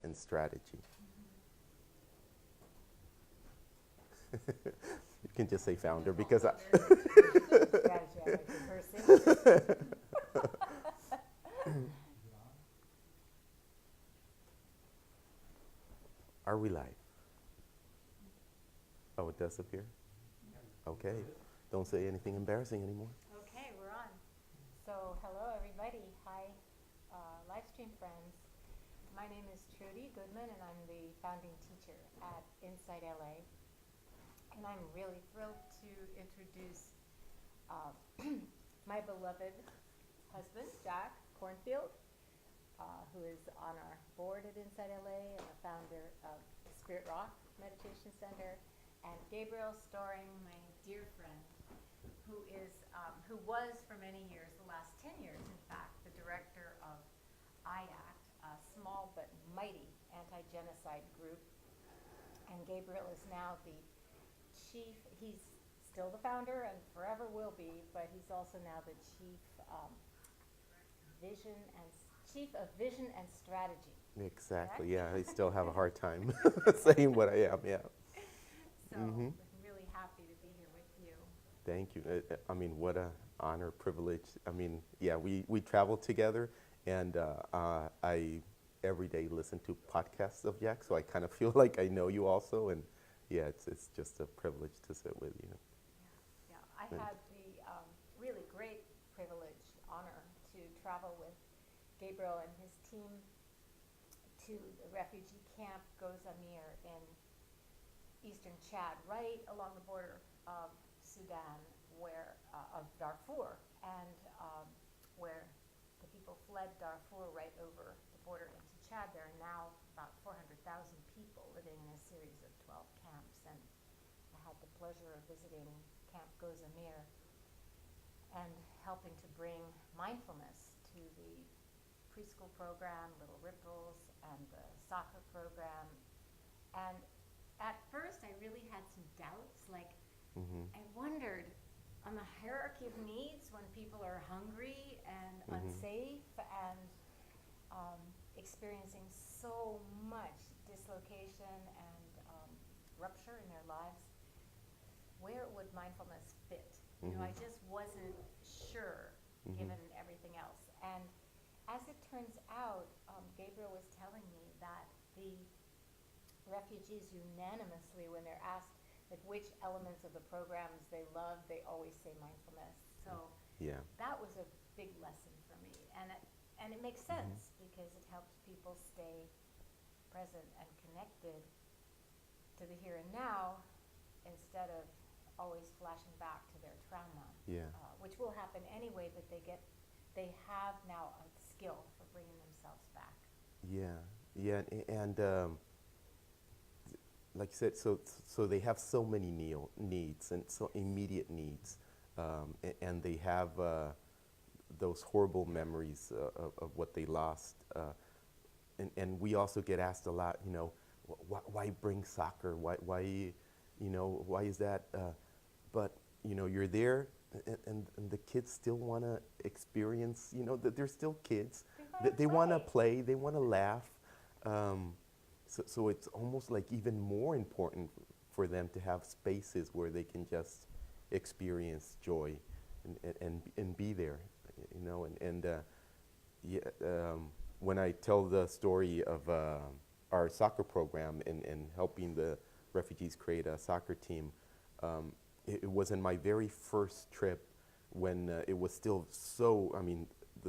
and strategy. You can just say founder because Strategy, I like the person. Are we live? Oh, it does appear? Okay. Don't say anything embarrassing anymore. Okay, we're on. So, hello everybody. Hi, live stream friends. My name is Trudy Goodman, and I'm the founding teacher at Inside LA. And I'm really thrilled to introduce my beloved husband, Jack Kornfield, who is on our board at Inside LA and the founder of Spirit Rock Meditation Center, and Gabriel Stauring, my dear friend, who was for many years, the last 10 years in fact, the director of iAct, a small but mighty anti-genocide group. And Gabriel is now the chief, he's still the founder and forever will be, but he's also now the chief chief of vision and strategy. Exactly. Correct? Yeah, I still have a hard time saying what I am. Yeah. So I'm really happy to be here with you. Thank you. I mean, what a honor, privilege. I mean, yeah, we travel together, and I every day listen to podcasts of Yak, so I kind of feel like I know you also, and yeah, it's just a privilege to sit with you. Yeah, I had the really great privilege, honor to travel with Gabriel and his team to the refugee camp Gozamir in eastern Chad, right along the border of Sudan, of Darfur, and where the people fled Darfur right over the border into Chad. There are now about 400,000 people living in a series of 12 camps, and I had the pleasure of visiting Camp Gozamir and helping to bring mindfulness to the preschool program, Little Ripples, and the soccer program. And at first I really had some doubts, like I wondered on the hierarchy of needs when people are hungry and unsafe and experiencing so much dislocation and rupture in their lives, where would mindfulness fit? You know, I just wasn't sure given everything else. And as it turns out, Gabriel was telling me that the refugees unanimously, when they're asked like which elements of the programs they love, they always say mindfulness. So Yeah. that was a big lesson for me, and it makes sense because it helps people stay present and connected to the here and now instead of always flashing back to their trauma, Yeah. which will happen anyway, but they have now a skill for bringing themselves back. Yeah. Yeah. And like you said, so they have so many needs and so immediate needs, and they have those horrible memories of what they lost. And we also get asked a lot, you know, why bring soccer? Why why is that? But you know, you're there, and the kids still want to experience. You know, that they're still kids. They want to play. They want to laugh. So it's almost like even more important for them to have spaces where they can just experience joy and be there, you know. When I tell the story of our soccer program and helping the refugees create a soccer team, it was in my very first trip when it was still so, I mean,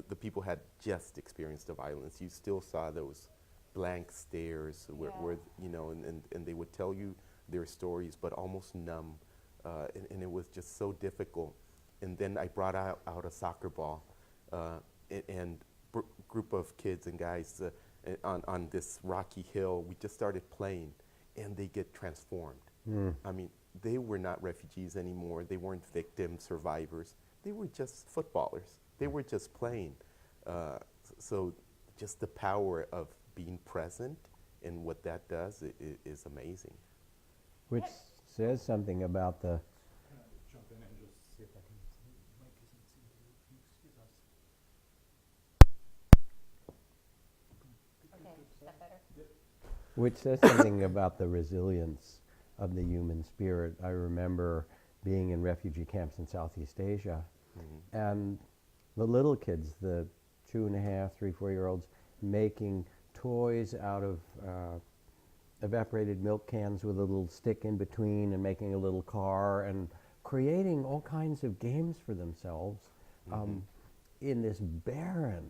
the people had just experienced the violence. You still saw those blank stares where you know, and they would tell you their stories, but almost numb, and it was just so difficult. And then I brought out a soccer ball, and group of kids and guys on this rocky hill. We just started playing, and they get transformed. I mean, they were not refugees anymore. They weren't victims, survivors. They were just footballers. They were just playing. So just the power of being present and what that does is amazing. Which says something about the... Can I jump in and just see if I can... Mic isn't seem to... Excuse us. Okay, is that better? Yep. Which says something about the resilience of the human spirit. I remember being in refugee camps in Southeast Asia, and the little kids, the 2.5, 3, 4-year-olds, making toys out of evaporated milk cans with a little stick in between and making a little car and creating all kinds of games for themselves in this barren,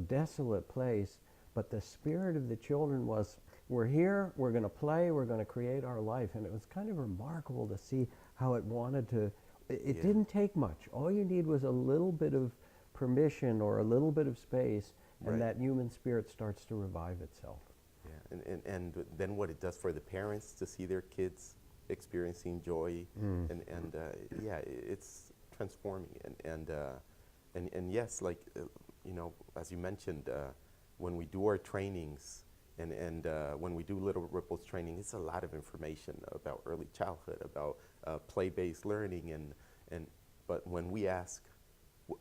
desolate place. But the spirit of the children was, we're here, we're going to play, we're going to create our life. And it was kind of remarkable to see how it wanted to, it didn't take much. All you need was a little bit of permission or a little bit of space, and that human spirit starts to revive itself. Yeah, and then what it does for the parents to see their kids experiencing joy, and yeah, it's transforming. And yes, like, as you mentioned, when we do our trainings, and when we do Little Ripples training, it's a lot of information about early childhood, about play-based learning, but when we ask,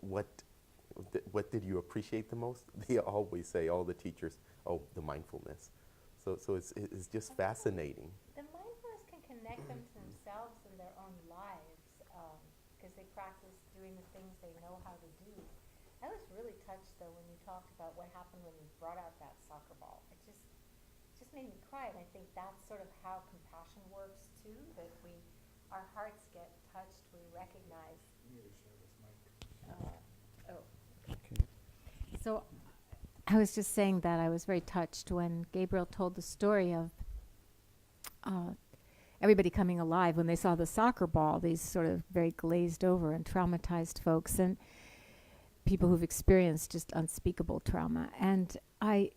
what did you appreciate the most? They always say, all the teachers, oh, the mindfulness. So it's just fascinating. The mindfulness can connect them to themselves and their own lives, because they practice doing the things they know how to do. I was really touched, though, when you talked about what happened when you brought out that soccer ball. It just made me cry, and I think that's sort of how compassion works too. That our hearts get touched. We recognize. You need to share this mic. So, I was just saying that I was very touched when Gabriel told the story of everybody coming alive when they saw the soccer ball. These sort of very glazed over and traumatized folks, and people who've experienced just unspeakable trauma. And I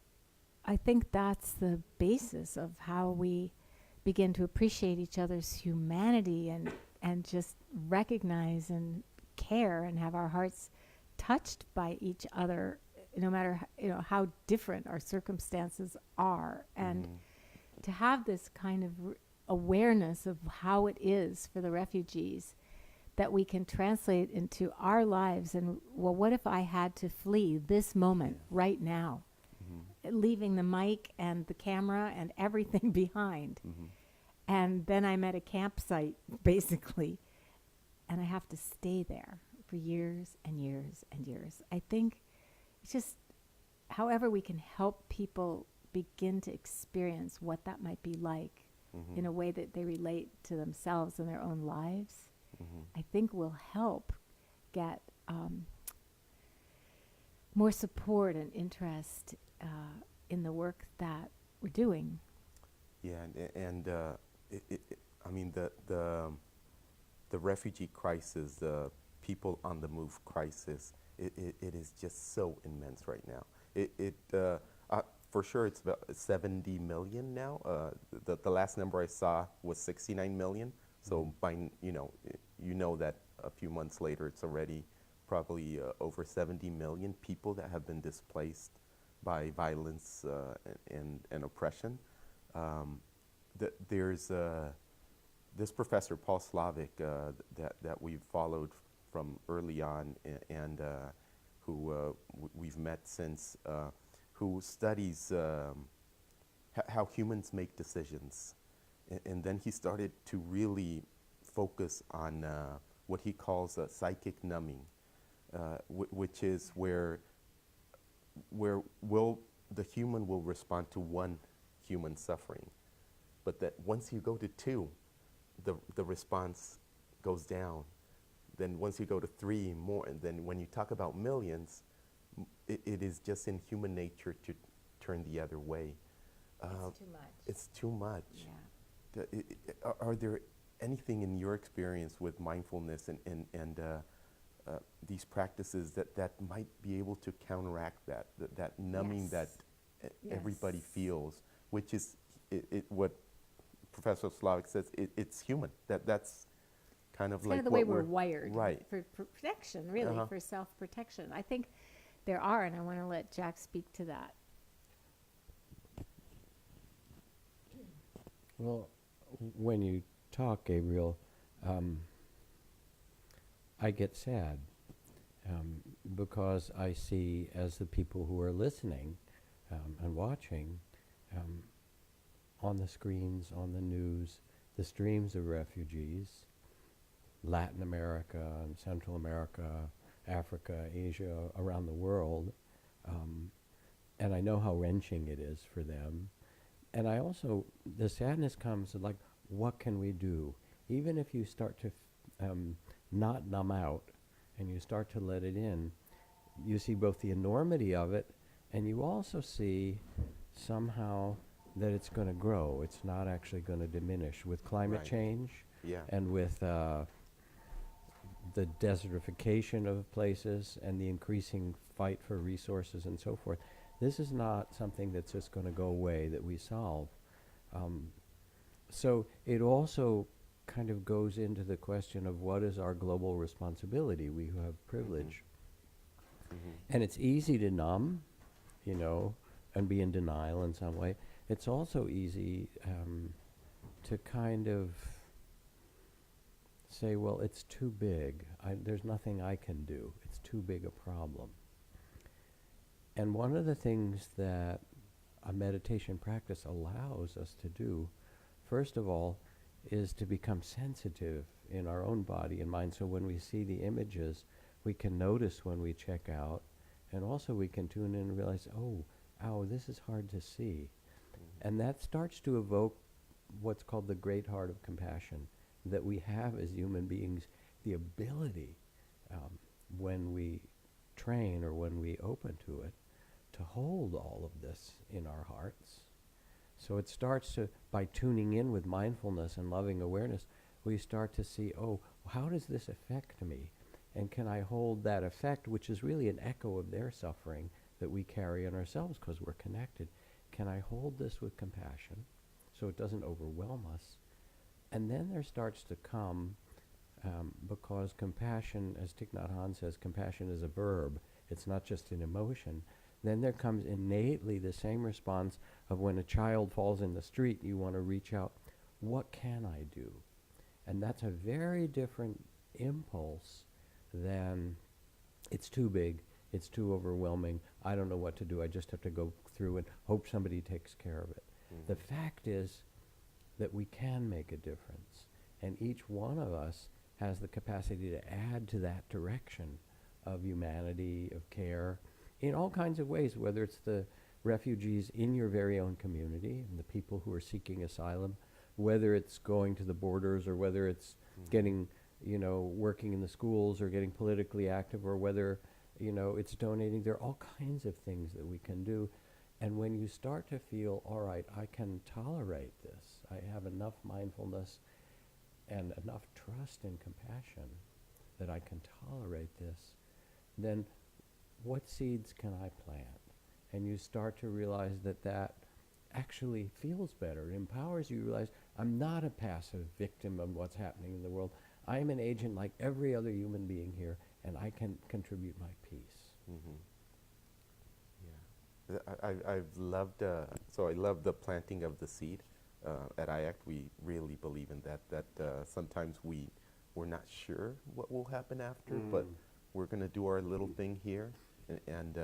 think that's the basis of how we begin to appreciate each other's humanity and just recognize and care and have our hearts touched by each other, no matter how different our circumstances are. And to have this kind of awareness of how it is for the refugees that we can translate into our lives. And, well, what if I had to flee this moment right now, leaving the mic and the camera and everything behind? And then I'm at a campsite, basically, and I have to stay there for years and years and years. I think it's just, however we can help people begin to experience what that might be like in a way that they relate to themselves and their own lives, I think will help get more support and interest in the work that we're doing. Yeah, and I mean, the refugee crisis, the people on the move crisis, it is just so immense right now. For sure, it's about 70 million now. The last number I saw was 69 million. So by you know that a few months later, it's already probably over 70 million people that have been displaced by violence and oppression. There's this professor, Paul Slavic, that we've followed from early on, and who we've met since, who studies how humans make decisions. And then he started to really focus on what he calls psychic numbing, which is where the human will respond to one human suffering. But that once you go to 2, the response goes down. Then once you go to 3, more. And then when you talk about millions, it is just in human nature to turn the other way. It's too much. It's too much. Yeah. Are there anything in your experience with mindfulness and these practices that might be able to counteract that numbing that everybody feels, which is what Professor Slavic says, it's human. That's kind of it's like kind of the way we're wired, right? For protection, really, for self-protection. I think there are, and I want to let Jack speak to that. Well, when you talk, Gabriel, I get sad because I see, as the people who are listening and watching, on the screens, on the news, the streams of refugees, Latin America and Central America, Africa, Asia, around the world. And I know how wrenching it is for them. And I also, the sadness comes like, what can we do? Even if you start to not numb out and you start to let it in, you see both the enormity of it, and you also see somehow that it's going to grow. It's not actually going to diminish. With climate Right. change Yeah. and with the desertification of places and the increasing fight for resources and so forth, this is not something that's just going to go away, that we solve. So it also kind of goes into the question of what is our global responsibility, we who have privilege. And it's easy to numb, you know, and be in denial in some way. It's also easy to kind of say, well, it's too big. There's nothing I can do. It's too big a problem. And one of the things that a meditation practice allows us to do, first of all, is to become sensitive in our own body and mind. So when we see the images, we can notice when we check out, and also we can tune in and realize, oh, ow, this is hard to see. And that starts to evoke what's called the great heart of compassion, that we have as human beings the ability, when we train or when we open to it, to hold all of this in our hearts. So it starts to, by tuning in with mindfulness and loving awareness, we start to see, oh, how does this affect me? And can I hold that effect, which is really an echo of their suffering that we carry in ourselves because we're connected? Can I hold this with compassion so it doesn't overwhelm us? And then there starts to come, because compassion, as Thich Nhat Hanh says, compassion is a verb. It's not just an emotion. Then there comes innately the same response of when a child falls in the street, you want to reach out, what can I do? And that's a very different impulse than it's too big, it's too overwhelming, I don't know what to do, I just have to go through and hope somebody takes care of it. The fact is that we can make a difference, and each one of us has the capacity to add to that direction of humanity, of care, in all kinds of ways, whether it's the refugees in your very own community and the people who are seeking asylum, whether it's going to the borders or whether it's getting, working in the schools or getting politically active, or whether, it's donating. There are all kinds of things that we can do. And when you start to feel, all right, I can tolerate this, I have enough mindfulness and enough trust and compassion that I can tolerate this, then what seeds can I plant? And you start to realize that that actually feels better. It empowers you to realize I'm not a passive victim of what's happening in the world. I'm an agent like every other human being here, and I can contribute my piece. I've loved, I love the planting of the seed. At iAct, we really believe in that sometimes we're not sure what will happen after, but we're going to do our little thing here, and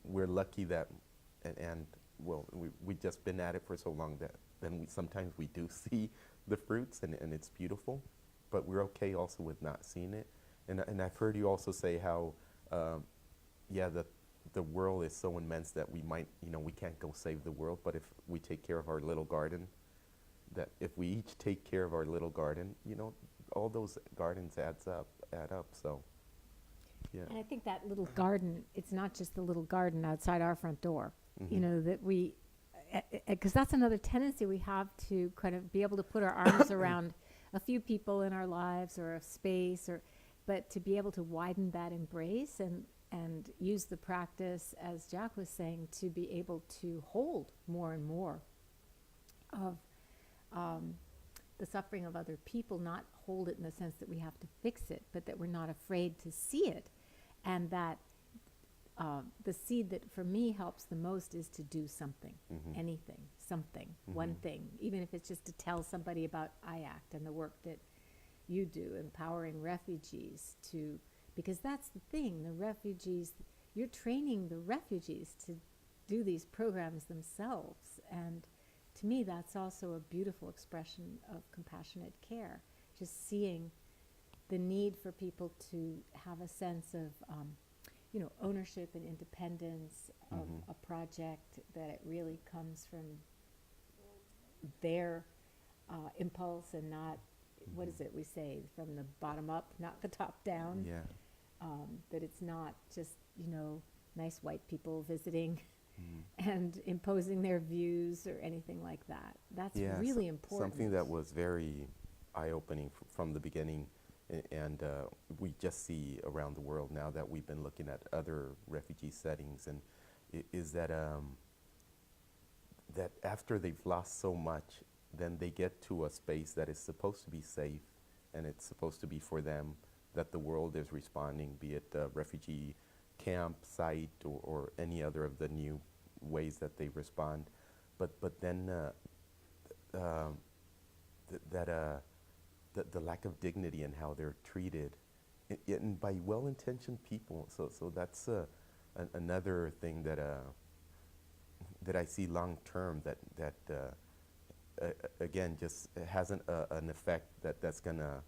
we're lucky that, we've just been at it for so long that then sometimes we do see the fruits, and it's beautiful, but we're okay also with not seeing it. And I've heard you also say how, the world is so immense that we might, we can't go save the world, but if we take care of our little garden, that if we each take care of our little garden, all those gardens add up, so, yeah. And I think that little garden, it's not just the little garden outside our front door, that we, because that's another tendency we have to kind of be able to put our arms around a few people in our lives or a space, but to be able to widen that embrace and use the practice, as Jack was saying, to be able to hold more and more of the suffering of other people, not hold it in the sense that we have to fix it, but that we're not afraid to see it. And that the seed that for me helps the most is to do something, anything, something, one thing, even if it's just to tell somebody about iAct and the work that you do, empowering refugees to, because that's the thing, the refugees, you're training the refugees to do these programs themselves, and to me, that's also a beautiful expression of compassionate care. Just seeing the need for people to have a sense of, ownership and independence of a project, that it really comes from their impulse and not, what is it we say, from the bottom up, not the top down. Yeah. That it's not just, nice white people visiting and imposing their views or anything like that. That's Yeah, really important. Something that was very eye-opening from the beginning, and we just see around the world now that we've been looking at other refugee settings, and is that that after they've lost so much, then they get to a space that is supposed to be safe, and it's supposed to be for them, that the world is responding, be it a refugee camp, site, or any other of the new ways that they respond. But then the lack of dignity in how they're treated, and by well-intentioned people. So that's another thing that I see long term, that again just has an effect that's gonna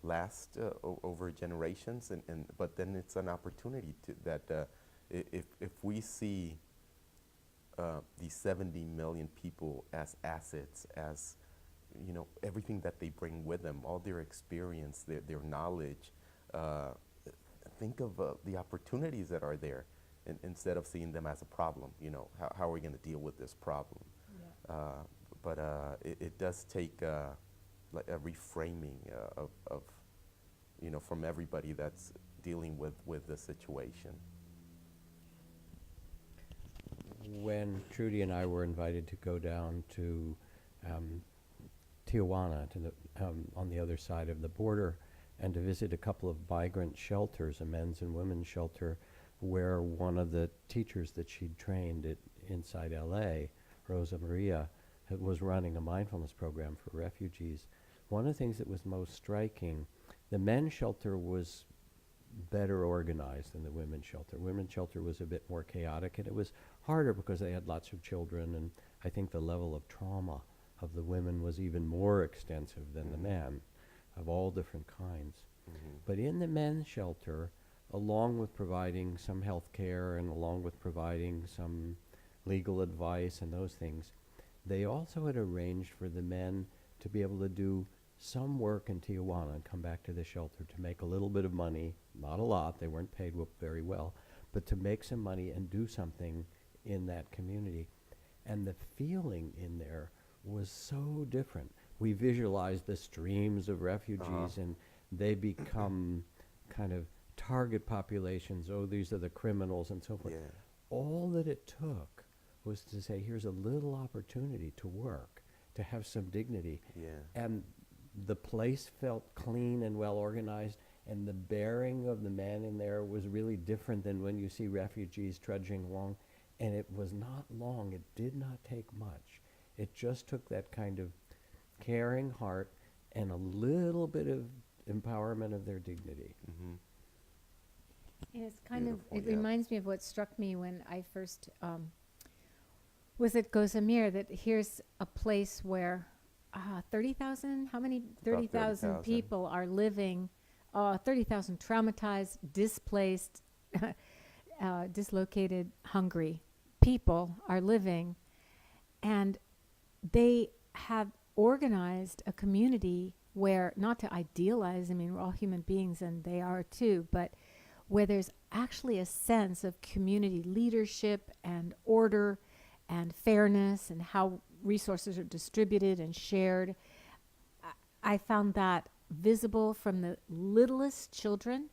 last over generations, but then it's an opportunity to that if we see these 70 million people as assets, as everything that they bring with them, all their experience, their knowledge, think of the opportunities that are there, instead of seeing them as a problem. How are we going to deal with this problem? Yeah. But it does take like a reframing of from everybody that's dealing with the situation. When Trudy and I were invited to go down to Tijuana, to on the other side of the border, and to visit a couple of migrant shelters, a men's and women's shelter, where one of the teachers that she'd trained inside LA, Rosa Maria, was running a mindfulness program for refugees. One of the things that was most striking, the men's shelter was better organized than the women's shelter. Women's shelter was a bit more chaotic, and it was harder because they had lots of children, and I think the level of trauma of the women was even more extensive than the men, of all different kinds. But in the men's shelter, along with providing some health care and along with providing some legal advice and those things, they also had arranged for the men to be able to do some work in Tijuana and come back to the shelter to make a little bit of money, not a lot, they weren't paid very well, but to make some money and do something in that community. And the feeling in there was so different. We visualized the streams of refugees, and they become kind of target populations. Oh, these are the criminals and so forth. Yeah. All that it took was to say, here's a little opportunity to work, to have some dignity. Yeah. And the place felt clean and well organized, and the bearing of the man in there was really different than when you see refugees trudging along. And it was not long, it did not take much. It just took that kind of caring heart and a little bit of empowerment of their dignity. And it's kind of, Beautiful, it yeah. reminds me of what struck me when I first was at Gozamir, that here's a place where 30,000, how many? 30,000 30,000. people are living, 30,000 traumatized, displaced, dislocated, hungry people are living, and they have organized a community where, not to idealize, I mean, we're all human beings and they are too, but where there's actually a sense of community leadership and order and fairness and how resources are distributed and shared. I found that visible from the littlest children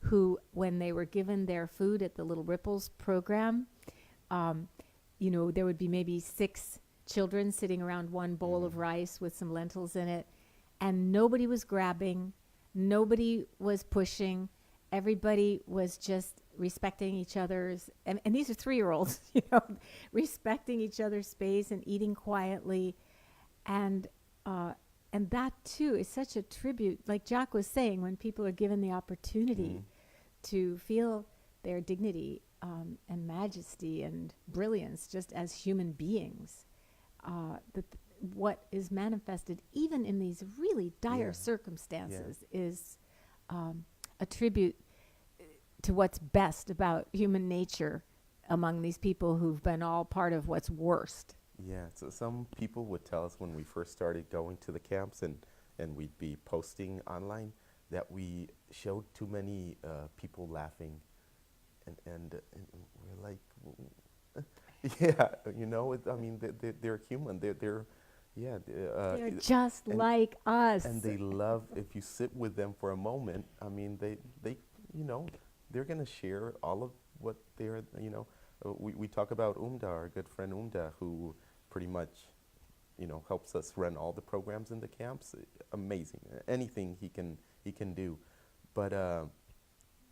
who, when they were given their food at the Little Ripples program, there would be maybe 6 children sitting around one bowl of rice with some lentils in it, and nobody was grabbing, nobody was pushing, everybody was just respecting each other's, and these are 3-year-olds, respecting each other's space and eating quietly, and that too is such a tribute, like Jack was saying, when people are given the opportunity to feel their dignity and majesty and brilliance just as human beings. what is manifested even in these really dire Yeah. circumstances is a tribute to what's best about human nature among these people who've been all part of what's worst. Yeah, so some people would tell us when we first started going to the camps and we'd be posting online that we showed too many people laughing, and we're like, yeah, you know, I mean, they're human. Yeah, They're just like us. and they love, if you sit with them for a moment, I mean, they you know, they're going to share all of what they're, you know, we talk about Umda, our good friend Umda, who pretty much, you know, helps us run all the programs in the camps. Amazing. Anything he can do. But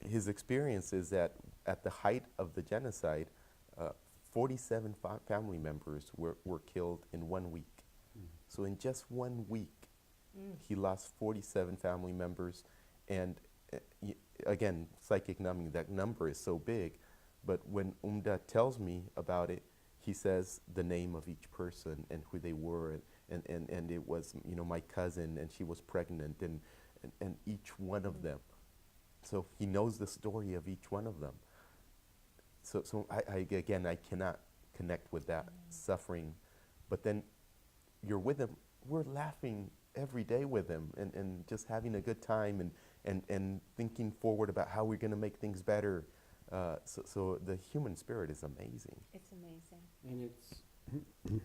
his experience is that at the height of the genocide, 47 family members were killed in 1 week. So in just 1 week, he lost 47 family members. And again, psychic numbing, that number is so big. But when Umda tells me about it, he says the name of each person and who they were. And it was, you know, my cousin, and she was pregnant, and each one of them. So he knows the story of each one of them. So I cannot connect with that suffering. But then you're with them. We're laughing every day with them and just having a good time and thinking forward about how we're going to make things better. So the human spirit is amazing. It's amazing. And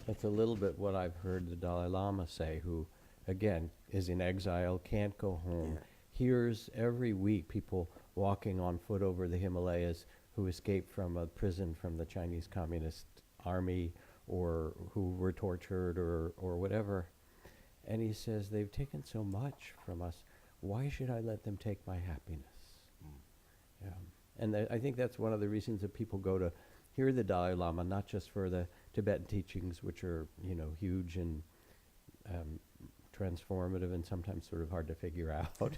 that's a little bit what I've heard the Dalai Lama say, who, again, is in exile, can't go home, hears every week people walking on foot over the Himalayas who escaped from a prison from the Chinese Communist Army, or who were tortured or whatever. And he says, they've taken so much from us. Why should I let them take my happiness? And I think that's one of the reasons that people go to hear the Dalai Lama, not just for the Tibetan teachings, which are, you know, huge and transformative and sometimes sort of hard to figure out,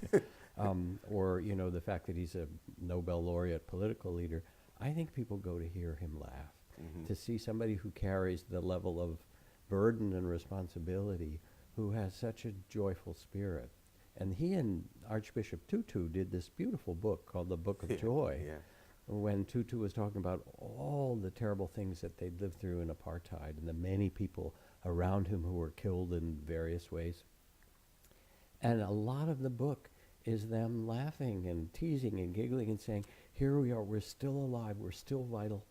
or, you know, the fact that he's a Nobel laureate political leader. I think people go to hear him laugh, to see somebody who carries the level of burden and responsibility, who has such a joyful spirit. And he and Archbishop Tutu did this beautiful book called The Book of Joy, when Tutu was talking about all the terrible things that they'd lived through in apartheid and the many people around him who were killed in various ways. And a lot of the book is them laughing and teasing and giggling and saying, here we are, we're still alive, we're still vital,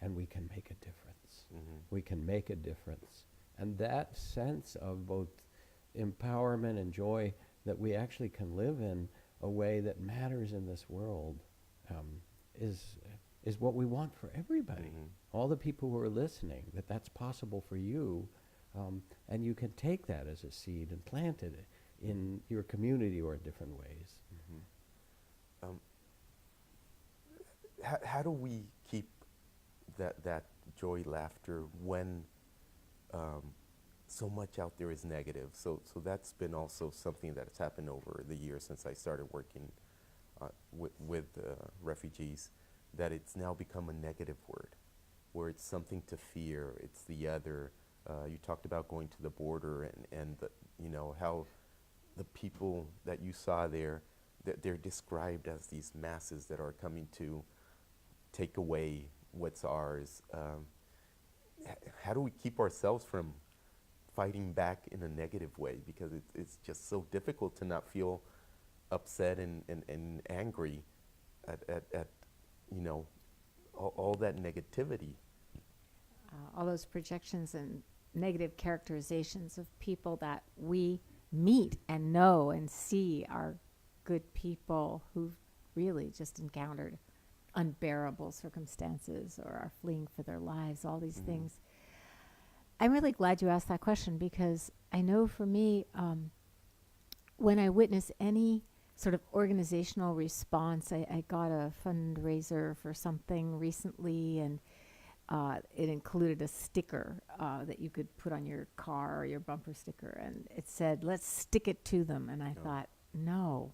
and we can make a difference. We can make a difference. And that sense of both empowerment and joy that we actually can live in a way that matters in this world is what we want for everybody. All the people who are listening, that's possible for you, and you can take that as a seed and plant it in your community or in different ways. How do we keep that joy, laughter when so much out there is negative? So that's been also something that has happened over the years since I started working with refugees, that it's now become a negative word, where it's something to fear, it's the other. You talked about going to the border and you know, how the people that you saw there, they're described as these masses that are coming to take away what's ours. How do we keep ourselves from fighting back in a negative way? Because it's just so difficult to not feel upset and angry at you know, all that negativity. All those projections and negative characterizations of people that we meet and know and see are good people who've really just encountered unbearable circumstances or are fleeing for their lives, all these things. I'm really glad you asked that question, because I know for me, when I witness any sort of organizational response, I got a fundraiser for something recently, and it included a sticker that you could put on your car, or your bumper sticker, and it said, "Let's stick it to them." And I thought, no,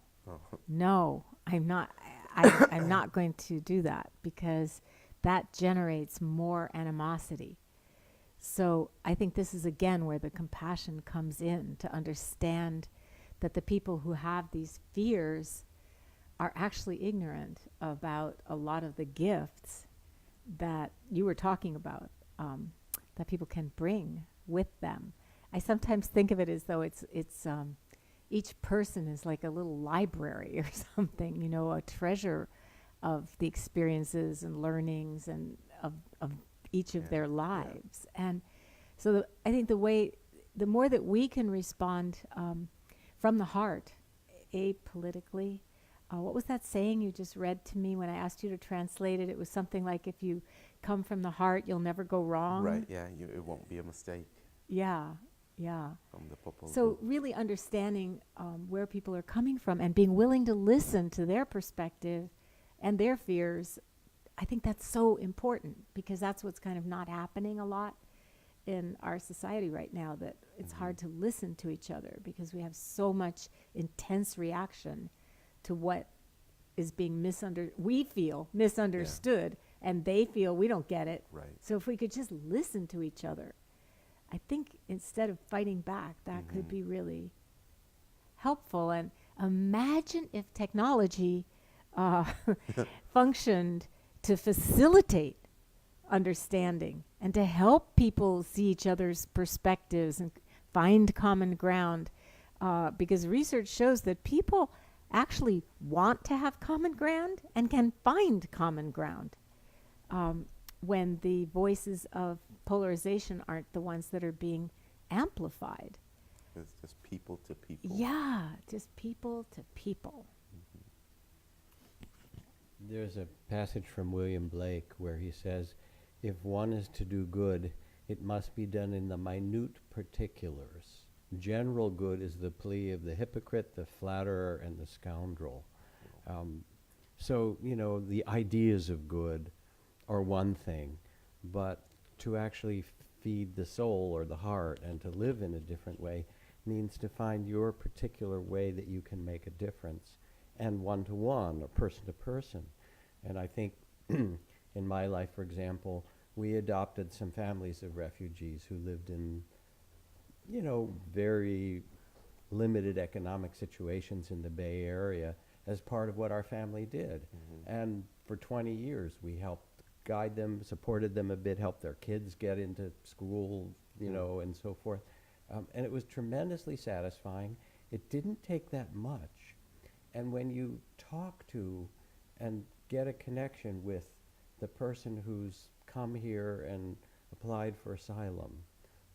I'm not. I'm not going to do that, because that generates more animosity. So I think this is again where the compassion comes in, to understand that the people who have these fears are actually ignorant about a lot of the gifts that you were talking about, that people can bring with them. I sometimes think of it as though it's each person is like a little library or something, you know, a treasure of the experiences and learnings and of each of their lives. And so I think the more that we can respond from the heart, apolitically. What was that saying you just read to me when I asked you to translate it? It was something like, if you come from the heart, you'll never go wrong. Right, yeah, it won't be a mistake. Yeah, yeah. From the Popol So Vuh. really understanding where people are coming from and being willing to listen to their perspective and their fears, I think that's so important, because that's what's kind of not happening a lot in our society right now, that it's hard to listen to each other because we have so much intense reaction to what is being we feel misunderstood, and they feel we don't get it. Right. So if we could just listen to each other, I think instead of fighting back, that could be really helpful. And imagine if technology functioned to facilitate understanding and to help people see each other's perspectives and find common ground, because research shows that people actually want to have common ground and can find common ground when the voices of polarization aren't the ones that are being amplified. It's just people to people. Yeah, just people to people. There's a passage from William Blake where he says, if one is to do good, it must be done in the minute particulars. General good is the plea of the hypocrite, the flatterer, and the scoundrel. So, you know, the ideas of good are one thing, but to actually feed the soul or the heart and to live in a different way means to find your particular way that you can make a difference, and one-to-one or person-to-person. And I think in my life, for example, we adopted some families of refugees who lived in, you know, very limited economic situations in the Bay Area as part of what our family did. And for 20 years, we helped guide them, supported them a bit, helped their kids get into school, you know, and so forth. And it was tremendously satisfying. It didn't take that much. And when you talk to and get a connection with the person who's come here and applied for asylum,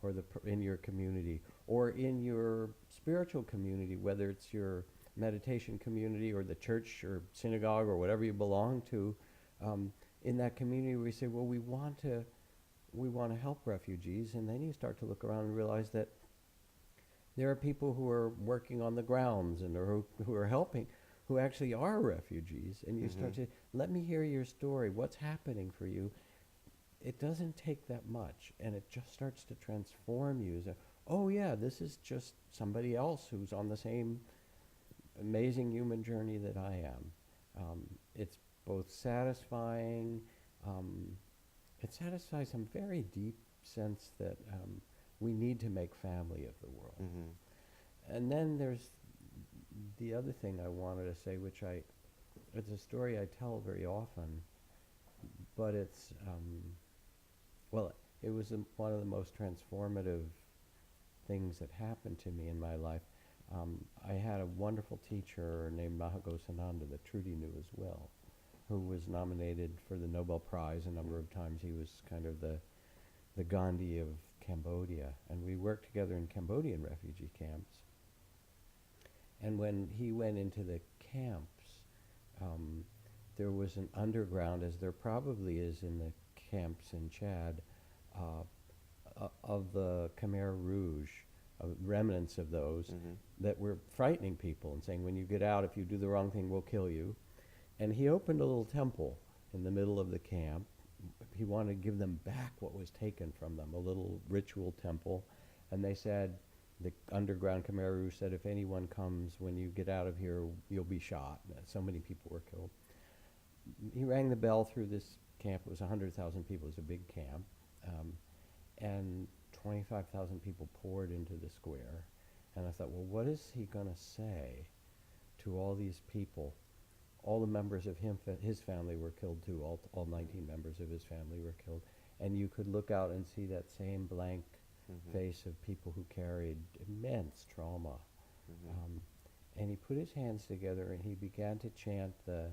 or in your community, or in your spiritual community, whether it's your meditation community or the church or synagogue or whatever you belong to, in that community we say, well, we want to help refugees, and then you start to look around and realize that there are people who are working on the grounds and who are helping, who actually are refugees, and you start to, let me hear your story, what's happening for you. It doesn't take that much, and it just starts to transform you. As oh yeah, this is just somebody else who's on the same amazing human journey that I am. It's both satisfying, it satisfies some very deep sense that we need to make family of the world. And then there's the other thing I wanted to say, which it's a story I tell very often, but it's, well, it was one of the most transformative things that happened to me in my life. I had a wonderful teacher named Mahagosananda that Trudy knew as well, who was nominated for the Nobel Prize a number of times. He was kind of the Gandhi of Cambodia, and we worked together in Cambodian refugee camps. And when he went into the camps, there was an underground, as there probably is in the camps in Chad, of the Khmer Rouge, remnants of those that were frightening people and saying, when you get out, if you do the wrong thing, we'll kill you. And he opened a little temple in the middle of the camp. He wanted to give them back what was taken from them, a little ritual temple. And they said, the underground Khmer Rouge said, if anyone comes, when you get out of here, you'll be shot. So many people were killed. He rang the bell through this camp. It was 100,000 people. It was a big camp. and 25,000 people poured into the square. And I thought, well, what is he going to say to all these people? All the members of his family were killed too. All 19 members of his family were killed. And you could look out and see that same blank face of people who carried immense trauma. And he put his hands together and he began to chant the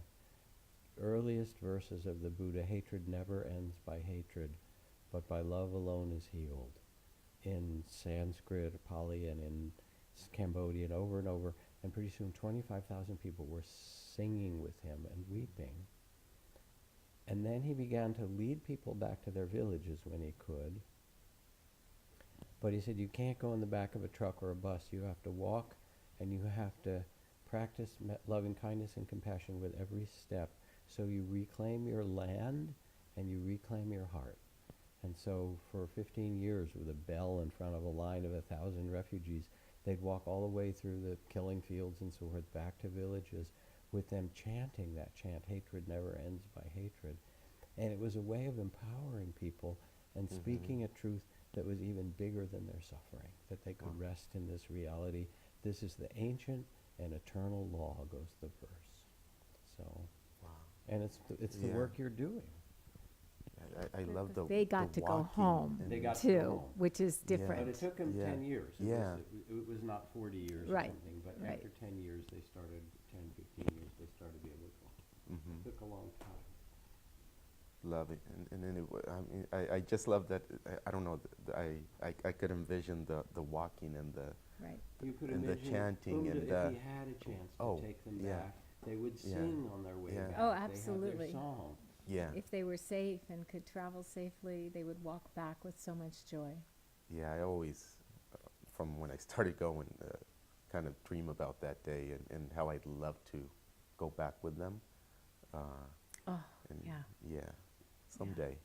earliest verses of the Buddha: hatred never ends by hatred, but by love alone is healed, in Sanskrit, Pali, and in Cambodian, over and over. And pretty soon 25,000 people were singing with him and weeping. And then he began to lead people back to their villages when he could. But he said, you can't go in the back of a truck or a bus. You have to walk, and you have to practice loving kindness and compassion with every step. So you reclaim your land and you reclaim your heart. And so for 15 years, with a bell in front of a line of 1,000 refugees, they'd walk all the way through the killing fields and so forth back to villages with them chanting that chant, hatred never ends by hatred. And it was a way of empowering people and speaking a truth that was even bigger than their suffering, that they could rest in this reality. This is the ancient and eternal law, goes the verse. So, and it's the work you're doing. I love the They got the to go walking home and They got to too, go home. which is But different. it took them Yeah. 10 years. Yeah. It was not 40 years Right. or something, but Right. after 10 years, they started, 10, 15 years, they started to be able to go. It took a long time. Love it, and then I mean, I just love that. I don't know. I could envision the walking and the Right. You could and the imagine chanting Buddha, and if he had a chance to take them yeah. back, they would Yeah. sing on their way Yeah. back. Oh, They had absolutely. their song. yeah. If they were safe and could travel safely, they would walk back with so much joy. Yeah, I always, from when I started going, kind of dream about that day and how I'd love to go back with them. Oh, And yeah. someday.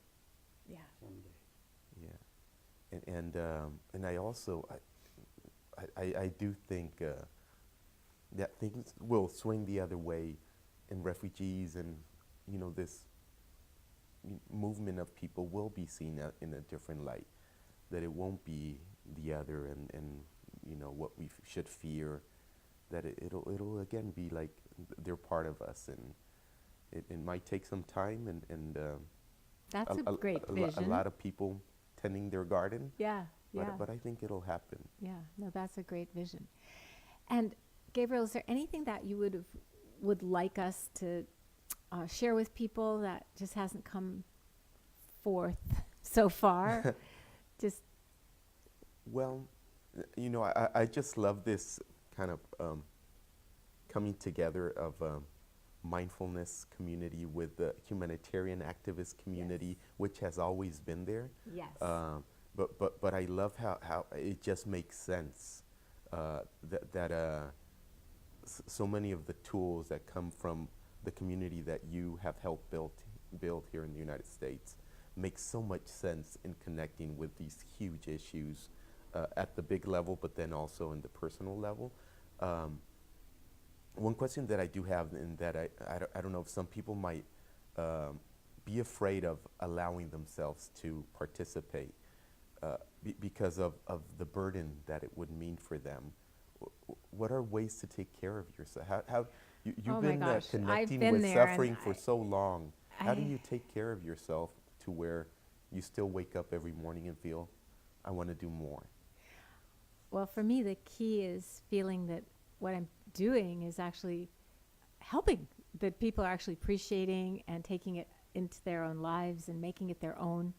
Yeah. Someday. Yeah, and I also I do think that things will swing the other way in refugees, and this movement of people will be seen in a different light. That it won't be the other, and what we should fear. That it'll again be like they're part of us, and it might take some time, and That's a great vision. a lot of people tending their garden. Yeah, yeah. But I think it'll happen. Yeah, no, that's a great vision. And Gabriel, is there anything that you would like us to share with people that just hasn't come forth so far? Just Well, I just love this kind of coming together of mindfulness community with the humanitarian activist community, which has always been there. yes. But I love how it just makes sense that so many of the tools that come from the community that you have helped build here in the United States makes so much sense in connecting with these huge issues at the big level, but then also in the personal level. One question that I do have, and that I don't know if some people might be afraid of allowing themselves to participate because of the burden that it would mean for them. What are ways to take care of yourself? How you've Oh my been gosh, I've connecting been with there, and suffering for so long. How do I- you take care of yourself to where you still wake up every morning and feel, I want to do more? Well, for me, the key is feeling that what I'm doing is actually helping, that people are actually appreciating and taking it into their own lives and making it their own.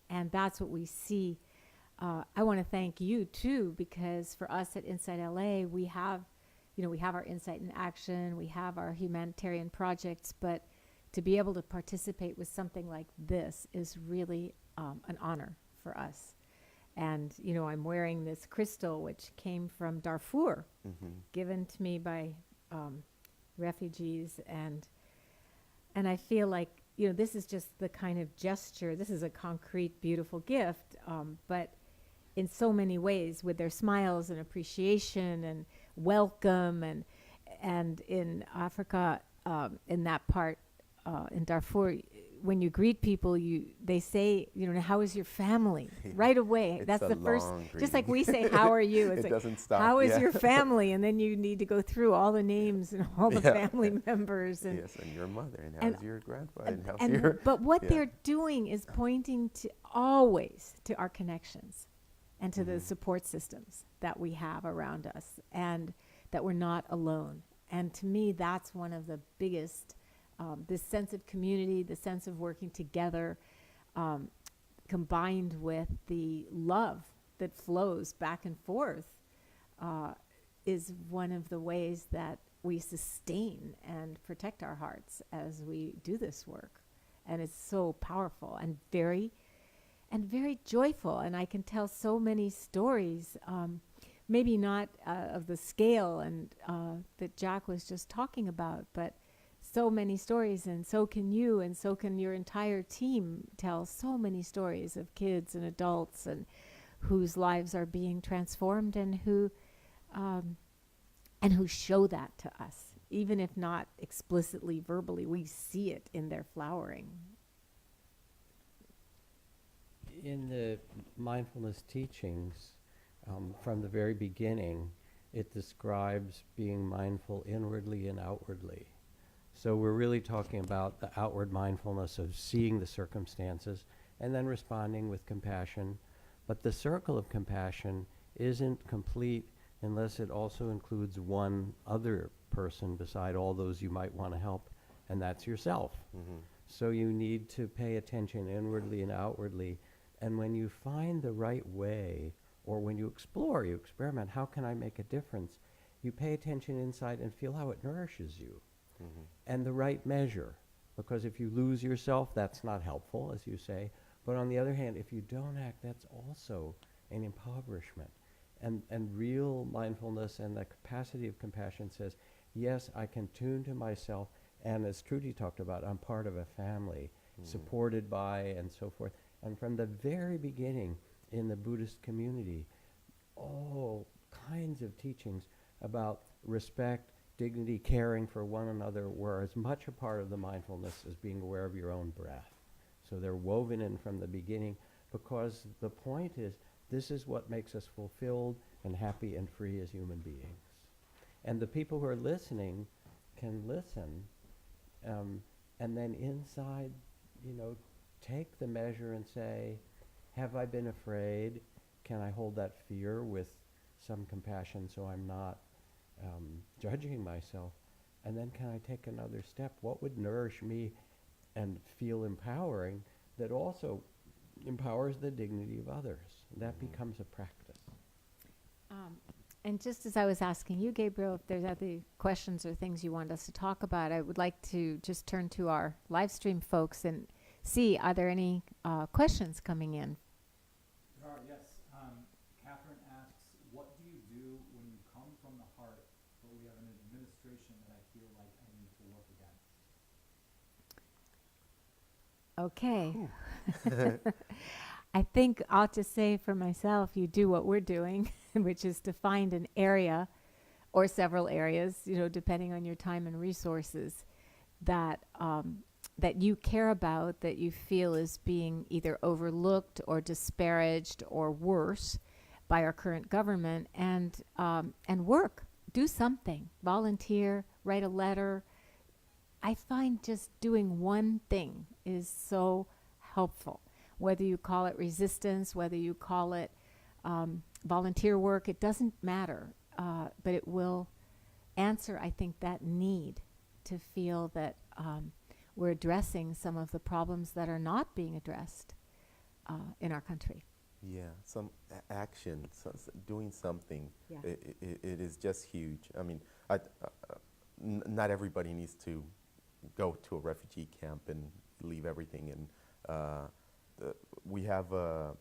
And that's what we see. I want to thank you too, because for us at Insight LA, we have our Insight in Action, we have our humanitarian projects, but to be able to participate with something like this is really an honor for us. And, I'm wearing this crystal, which came from Darfur, given to me by refugees. And I feel like, this is just the kind of gesture. This is a concrete, beautiful gift, but in so many ways, with their smiles and appreciation and welcome. And in Africa, in that part, in Darfur, when you greet people, they say, how is your family? Right away. It's That's a the first, long just like greeting. we say, how are you? It's It like, doesn't stop, how is yeah. your family? And then you need to go through all the names and all the Yeah. family members. And, Yes, and your mother, and and- how's your grandfather, and how's and your... but what yeah. they're doing is pointing to always to our connections and to the support systems that we have around us, and that we're not alone. And to me, that's one of the biggest, this sense of community, the sense of working together, combined with the love that flows back and forth, is one of the ways that we sustain and protect our hearts as we do this work. And it's so powerful and very joyful. And I can tell so many stories, maybe not of the scale and that Jack was just talking about, but so many stories, and so can you, and so can your entire team tell so many stories of kids and adults and whose lives are being transformed, and who show that to us, even if not explicitly verbally. We see it in their flowering. In the mindfulness teachings, from the very beginning, it describes being mindful inwardly and outwardly. So we're really talking about the outward mindfulness of seeing the circumstances and then responding with compassion. But the circle of compassion isn't complete unless it also includes one other person beside all those you might want to help, and that's yourself. Mhm. So you need to pay attention inwardly and outwardly. And when you find the right way, or when you explore, you experiment, how can I make a difference? You pay attention inside and feel how it nourishes you. And the right measure. Because if you lose yourself, that's not helpful, as you say. But on the other hand, if you don't act, that's also an impoverishment. And real mindfulness and the capacity of compassion says, yes, I can tune to myself. And as Trudy talked about, I'm part of a family, supported by and so forth. And from the very beginning in the Buddhist community, all kinds of teachings about respect, dignity, caring for one another were as much a part of the mindfulness as being aware of your own breath. So they're woven in from the beginning, because the point is, this is what makes us fulfilled and happy and free as human beings. And the people who are listening can listen, and then inside, take the measure and say, have I been afraid? Can I hold that fear with some compassion so I'm not judging myself? And then can I take another step? What would nourish me and feel empowering that also empowers the dignity of others? That becomes a practice. And just as I was asking you, Gabriel, if there's other questions or things you want us to talk about, I would like to just turn to our live stream folks and see, are there any questions coming in? There are, yes. Catherine asks, what do you do when you come from the heart, but we have an administration that I feel like I need to work against? Okay. I think I'll just say for myself, you do what we're doing, which is to find an area or several areas, depending on your time and resources, that that you care about, that you feel is being either overlooked or disparaged or worse by our current government, and do something, volunteer, write a letter. I find just doing one thing is so helpful. Whether you call it resistance, whether you call it volunteer work, it doesn't matter. But it will answer, I think, that need to feel that we're addressing some of the problems that are not being addressed in our country. Yeah, some action, doing something. Yeah. It is just huge. I mean, not everybody needs to go to a refugee camp and leave everything. And we have a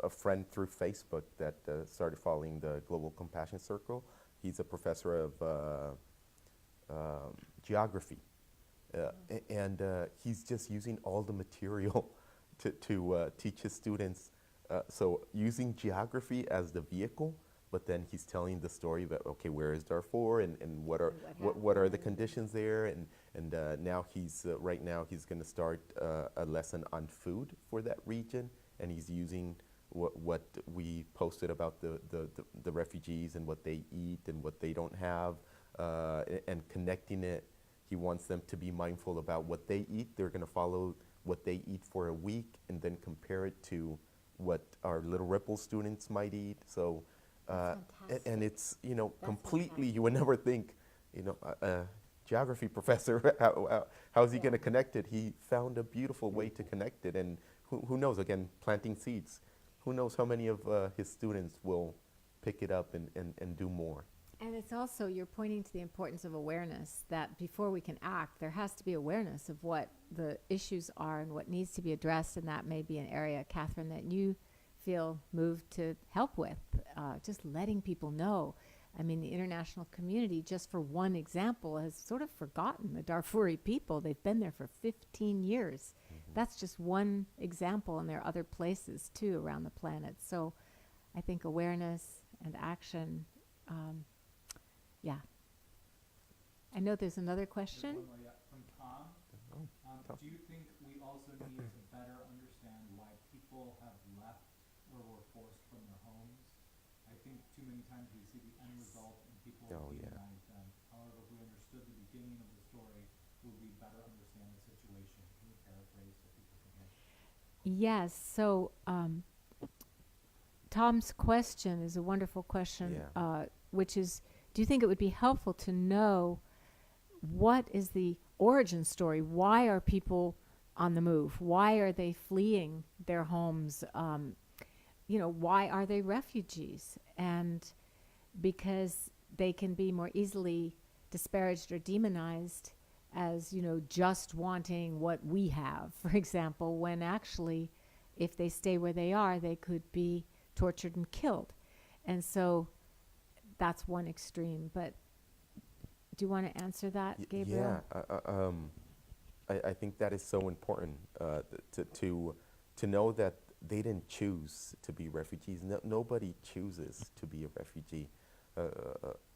friend through Facebook that started following the Global Compassion Circle. He's a professor of geography. And he's just using all the material to teach his students. So using geography as the vehicle, but then he's telling the story about, okay, where is Darfur, and what are And what are the happened. conditions there, and now he's right now he's going to start a lesson on food for that region, and he's using what we posted about the refugees and what they eat and what they don't have, and connecting it. He wants them to be mindful about what they eat. They're going to follow what they eat for a week and then compare it to what our Little Ripple students might eat. So, That's and it's, you know, That's completely, you would never think, you know, a geography professor, how is he Yeah. going to connect it? He found a beautiful way to connect it. And who knows, again, planting seeds. Who knows how many of his students will pick it up and do more. And it's also, you're pointing to the importance of awareness, that before we can act, there has to be awareness of what the issues are and what needs to be addressed. And that may be an area, Catherine, that you feel moved to help with, just letting people know. I mean, the international community, just for one example, has sort of forgotten the Darfuri people. They've been there for 15 years. That's just one example, and there are other places, too, around the planet. So I think awareness and action, yeah. I know there's another question. There's one more, yeah, from Tom. Tom. Do you think we also need to better understand why people have left or were forced from their homes? I think too many times we see the end result and people Oh, yeah. demonize them. However, if we understood the beginning of the story, would we better understand the situation? Can you paraphrase so people can hear? Yes. So Tom's question is a wonderful question, Yeah. which is, do you think it would be helpful to know what is the origin story? Why are people on the move? Why are they fleeing their homes? You know, why are they refugees? And because they can be more easily disparaged or demonized as, you know, just wanting what we have, for example, when actually, if they stay where they are, they could be tortured and killed. And so that's one extreme. But do you want to answer that, Gabriel? Yeah, I think that is so important, to know that they didn't choose to be refugees. Nobody chooses to be a refugee,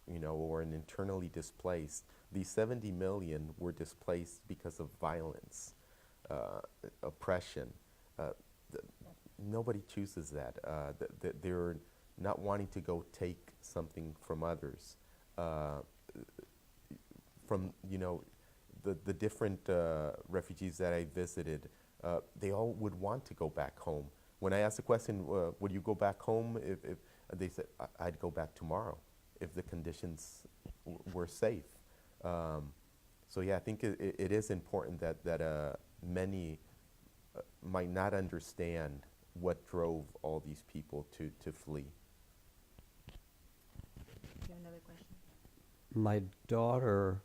you know, or an internally displaced. These 70 million were displaced because of violence, oppression. Nobody chooses that. They're not wanting to go take something from others. From, you know, the different refugees that I visited, they all would want to go back home. When I asked the question, would you go back home? If they said, I'd go back tomorrow if the conditions were safe. So yeah, I think it is important that many might not understand what drove all these people to flee. Do you have another question? My daughter,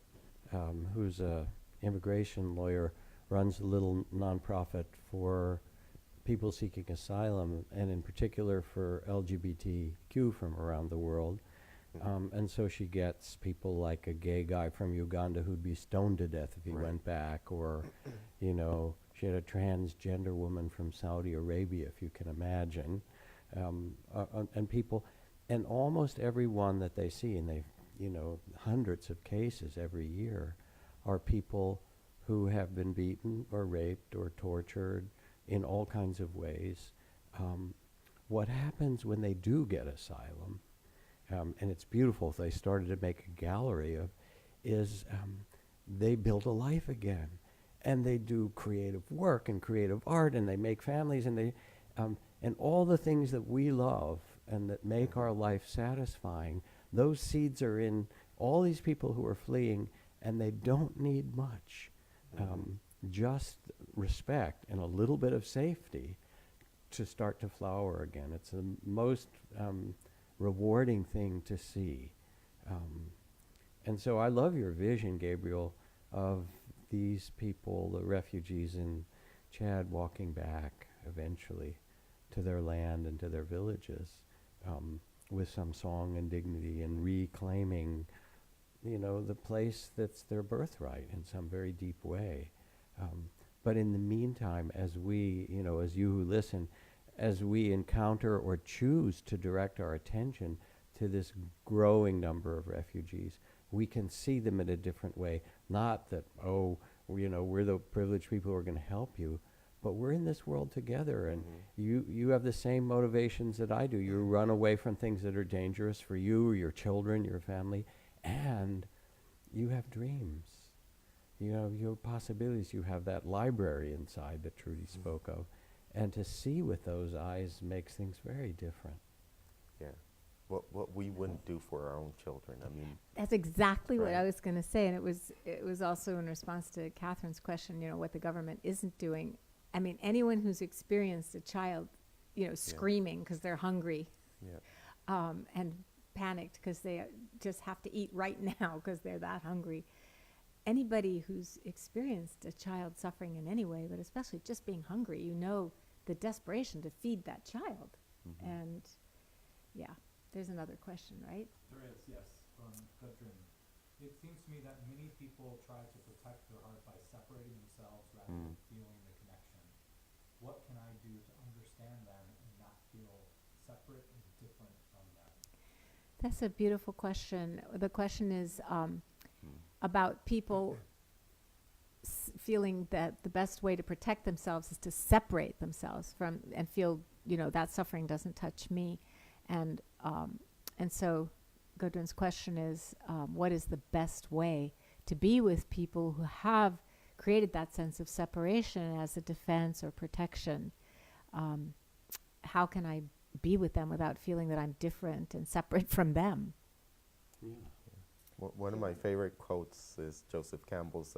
who's a immigration lawyer, runs a little nonprofit for people seeking asylum, and in particular for LGBTQ from around the world. And so she gets people like a gay guy from Uganda who'd be stoned to death if he Right. went back, or, you know, she had a transgender woman from Saudi Arabia, if you can imagine, and people, and almost everyone that they see, and they've, you know, hundreds of cases every year, are people who have been beaten or raped or tortured in all kinds of ways. What happens when they do get asylum, and it's beautiful, they started to make a gallery of, is they build a life again. And they do creative work and creative art, and they make families, and they, and all the things that we love and that make our life satisfying, those seeds are in all these people who are fleeing, and they don't need much. Just respect and a little bit of safety to start to flower again. It's the most rewarding thing to see. And so I love your vision, Gabriel, of these people, the refugees in Chad, walking back eventually to their land and to their villages, with some song and dignity, and reclaiming, you know, the place that's their birthright in some very deep way. But in the meantime, as we, you know, as you who listen, as we encounter or choose to direct our attention to this growing number of refugees, we can see them in a different way. Not that, oh, we're the privileged people who are going to help you, but we're in this world together, and you have the same motivations that I do. You run away from things that are dangerous for you, your children, your family, and you have dreams. You have your possibilities. You have that library inside that Trudy spoke of. And to see with those eyes makes things very different. Yeah. What we wouldn't do for our own children. I mean, That's exactly what Right. I was going to say, and it was also in response to Catherine's question. What the government isn't doing. I mean, anyone who's experienced a child, screaming because they're hungry, yeah. and panicked because they just have to eat right now because they're that hungry. Anybody who's experienced a child suffering in any way, but especially just being hungry, the desperation to feed that child. Mhm. And yeah, there's another question, right? There is, yes, from Goodman. It seems to me that many people try to protect their heart by separating themselves rather than feeling the connection. What can I do to understand them and not feel separate and different from them? That's a beautiful question. The question is about people feeling that the best way to protect themselves is to separate themselves from and feel, that suffering doesn't touch me. And so Goodwin's question is, what is the best way to be with people who have created that sense of separation as a defense or protection? How can I be with them without feeling that I'm different and separate from them? One of my favorite quotes is Joseph Campbell's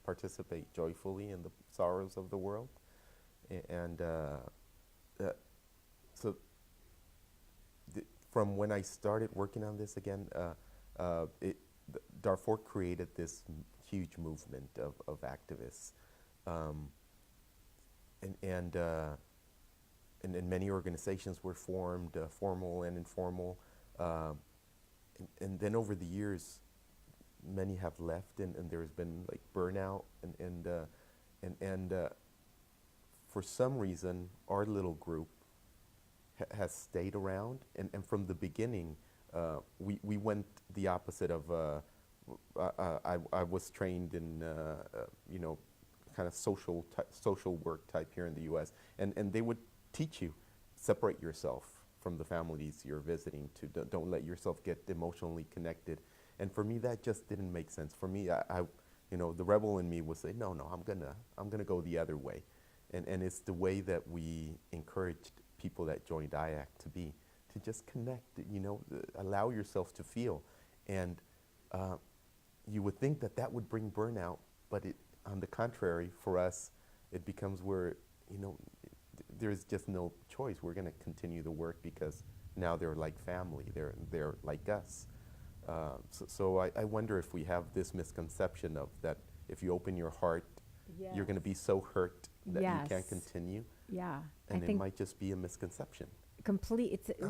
participate joyfully in the sorrows of the world. So from when I started working on this again, Darfur created this huge movement of activists. And many organizations were formed, formal and informal. And then over the years, many have left, and there's been like burnout, and for some reason, our little group has stayed around. And from the beginning, we went the opposite of. I was trained in kind of social work type here in the U.S. and they would teach you separate yourself from the families you're visiting. To don't let yourself get emotionally connected. And for me, that just didn't make sense. For me, the rebel in me would say, no, I'm gonna go the other way, and it's the way that we encouraged people that joined iAct to just connect. Allow yourself to feel, and you would think that would bring burnout, but on the contrary, for us, it becomes where there's just no choice. We're gonna continue the work because now they're like family. They're like us. So I wonder if we have this misconception of that if you open your heart, you're going to be so hurt that you can't Yes. continue. Yeah, And I it think might just be a misconception.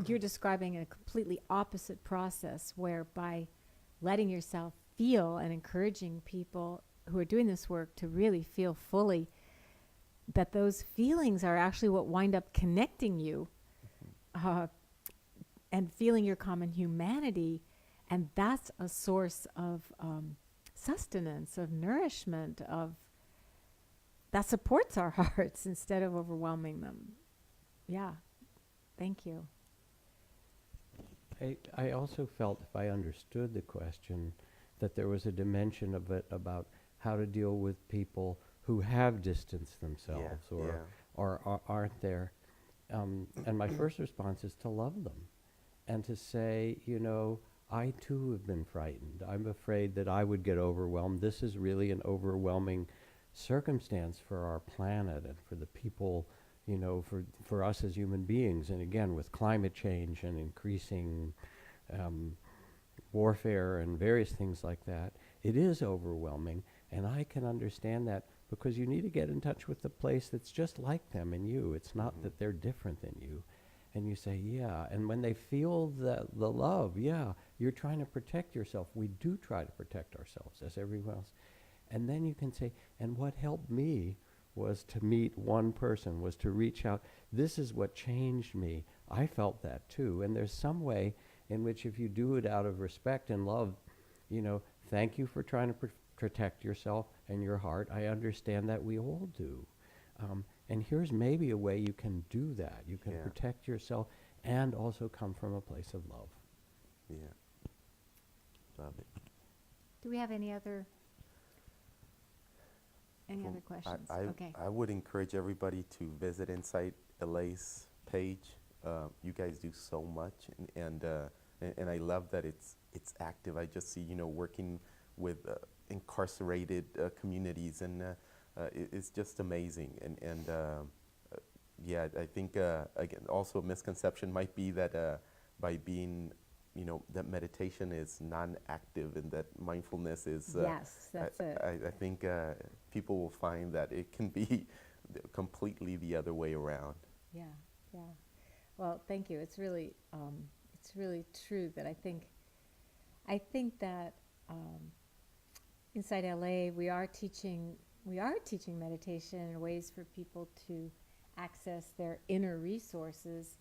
you're describing a completely opposite process where by letting yourself feel and encouraging people who are doing this work to really feel fully that those feelings are actually what wind up connecting you and feeling your common humanity. And that's a source of sustenance, of nourishment, that supports our hearts instead of overwhelming them. Yeah, thank you. I also felt, if I understood the question, that there was a dimension of it about how to deal with people who have distanced themselves or aren't there. And my first response is to love them and to say, I too have been frightened. I'm afraid that I would get overwhelmed. This is really an overwhelming circumstance for our planet and for the people, for us as human beings. And again, with climate change and increasing warfare and various things like that, it is overwhelming. And I can understand that because you need to get in touch with the place that's just like them and you. It's not that they're different than you. And you say, yeah. And when they feel the love, yeah, you're trying to protect yourself. We do try to protect ourselves as everyone else. And then you can say, and what helped me was to meet one person, was to reach out. This is what changed me. I felt that too. And there's some way, in which if you do it out of respect and love, you know, thank you for trying to protect yourself and your heart. I understand that we all do. And here's maybe a way you can do that. You can Yeah. protect yourself and also come from a place of love. Yeah. Love it. Do we have any other Well, questions? Okay. I would encourage everybody to visit Insight LA's page. You guys do so much, and I love that it's active. I just see, you know, working with incarcerated communities, and it's just amazing. And yeah, I think again, also a misconception might be that by being, you know, that meditation is non-active and that mindfulness is. Yes, that's it. I think people will find that it can be completely the other way around. Yeah, yeah. Well, thank you. It's really true that I think that inside LA we are teaching meditation and ways for people to access their inner resources,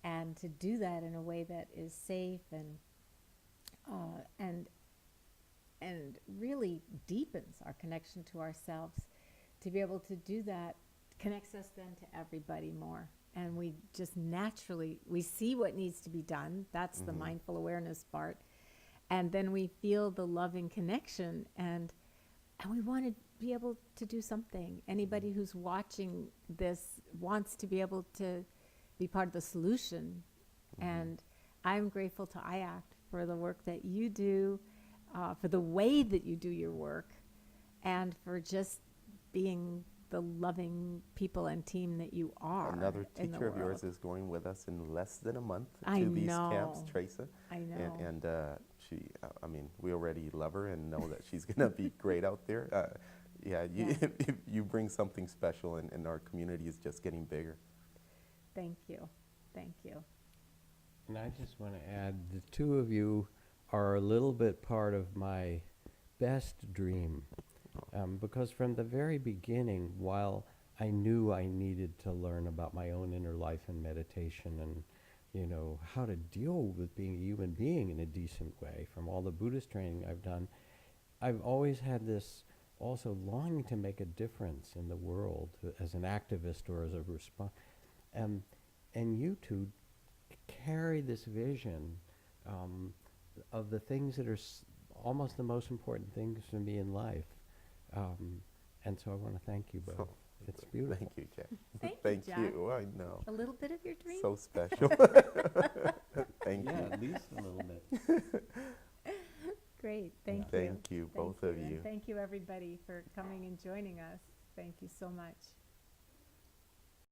and to do that in a way that is safe and really deepens our connection to ourselves. To be able to do that connects us then to everybody more. And we just naturally, we see what needs to be done. That's the mindful awareness part. And then we feel the loving connection, and we want to be able to do something. Anybody who's watching this wants to be able to be part of the solution. And I'm grateful to iAct for the work that you do, for the way that you do your work, and for just being the loving people and team that you are. Another in the teacher of yours world. is going with us in less than a month I to these camps, know. Teresa. I know. And she, I mean, we already love her and know that she's going to be great out there. Yeah, you bring something special, and our community is just getting bigger. Thank you. Thank you. And I just want to add, the two of you are a little bit part of my best dream. Because from the very beginning, while I knew I needed to learn about my own inner life and meditation and, you know, how to deal with being a human being in a decent way, from all the Buddhist training I've done, I've always had this also longing to make a difference in the world as an activist or as a response. And you two carry this vision of the things that are almost the most important things for me in life. And so I want to thank you both. Oh, It's beautiful. Thank you, Jack. Thank you, Jack. I know. A little bit of your dream? So special. Thank Yeah, you. at least a little bit. Great. Thank you. Thank you, both of And you. thank you, everybody, for coming and joining us. Thank you so much.